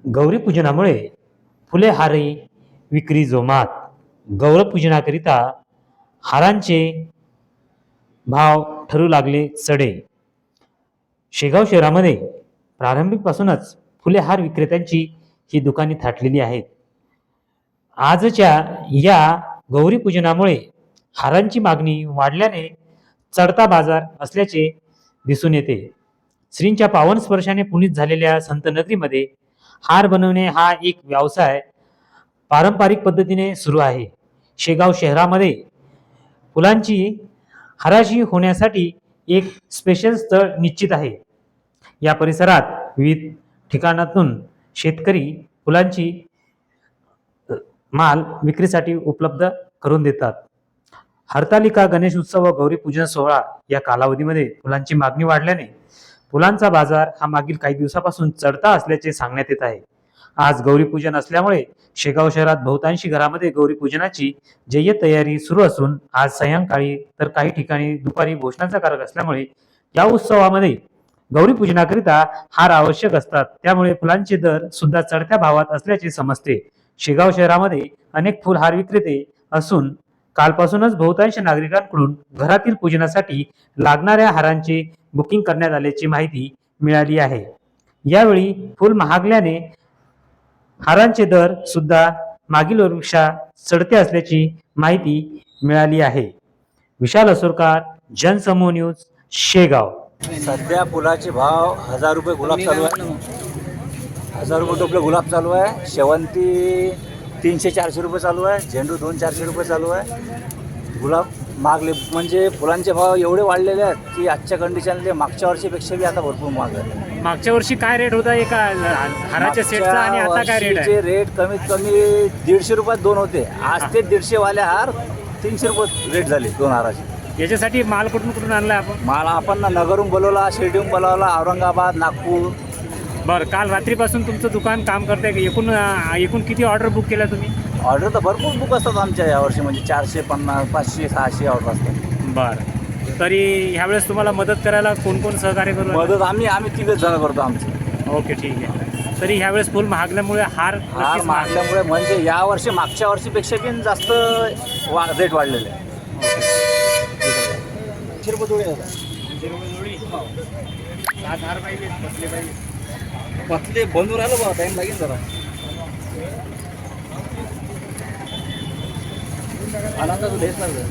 गौरीपूजनामुळे फुले हारही विक्री जोमात. गौरपूजनाकरिता हारांचे भाव ठरू लागले चढे. शेगाव शहरामध्ये प्रारंभिकपासूनच फुले हार विक्रेत्यांची ही दुकाने थाटलेली आहेत. आजच्या या गौरीपूजनामुळे हारांची मागणी वाढल्याने चढता बाजार असल्याचे दिसून येते. श्रींच्या पावन स्पर्शाने पुनीत झालेल्या संतनगरीमध्ये हार बनवणे हा एक व्यवसाय पारंपरिक पद्धतीने सुरू आहे. शेगाव शहरामध्ये फुलांची हराशी होण्यासाठी एक स्पेशल स्थळ निश्चित आहे. या परिसरात विविध ठिकाणातून शेतकरी फुलांची माल विक्रीसाठी उपलब्ध करून देतात. हरतालिका, गणेश उत्सव व गौरी पूजन सोहळा या कालावधीमध्ये फुलांची मागणी वाढल्याने फुलांचा बाजार हा मागील काही दिवसापासून चढता असल्याचे सांगण्यात येत आहे. आज गौरी पूजन असल्यामुळे शेगाव शहरात बहुतांशी घरामध्ये गौरी पूजनाची जय्यत तयारी सुरू असून आज सायंकाळी तर काही ठिकाणी दुपारी भोजनाचा कार्यक्रम असल्यामुळे या उत्सवामध्ये गौरी पूजनाकरिता हार आवश्यक असतात. त्यामुळे फुलांचे दर सुद्धा चढत्या भावात असल्याचे समजते. शेगाव शहरामध्ये अनेक फुल हार विक्रेते असून कालपासूनच बहुतांश नागरिकांकडून घरातील पूजनासाठी लागणाऱ्या हारांचे बुकिंग करण्यात आल्याची माहिती मिळाली आहे. यावेळी फुल महागल्याने हारांचे दर सुद्धा मागील वर्षीपेक्षा चढते असल्याची माहिती मिळाली आहे. विशाल असोरकर, जनसमूह न्यूज, शेगाव. सध्या फुलाचे भाव 1000 रुपये गुलाब चालू आहे. 1000 रुपये टोपले गुलाब चालू आहे. शेवंती 300-400 रुपये चालू आहे. झेंडू 200-400 रुपये चालू आहे. गुलाब मागले म्हणजे फुलांचे भाव एवढे वाढलेले आहेत की आजच्या कंडिशनले मागच्या वर्षीपेक्षा बी आता भरपूर महाग आहे. मागच्या वर्षी काय रेट होता एका हाराच्या सेटचा आणि आता काय रेट आहे? रेट कमीत कमी 150 रुपयात 2 होते. आज ते 150 वाले हार 300 रुपये रेट झाले 2 हाराचे. याच्यासाठी माल कुठून आणलाय आपण? माल आपण नगरहून बोलवला, शिर्डीहून बोलवला, औरंगाबाद, नागपूर. बरं, काल रात्रीपासून तुमचं दुकान काम करतंय. एकूण किती ऑर्डर बुक केल्या तुम्ही? ऑर्डर तर भरपूर बुक असतात आमच्या यावर्षी, म्हणजे 450, 500, 600 ऑर्डर असतात. बरं, तरी ह्यावेळेस तुम्हाला मदत करायला कोण सहकार्य करू? मदत आम्ही 3 जण करतो आमची. ओके, ठीक आहे. तरी ह्यावेळेस फुल महागल्यामुळे हार महागल्यामुळे म्हणजे यावर्षी मागच्या वर्षीपेक्षा पण जास्त रेट वाढलेले आहे. पतले बनवून राहिलो बा, टाइम लागेल जरा. आनंदाचं देश लागलं.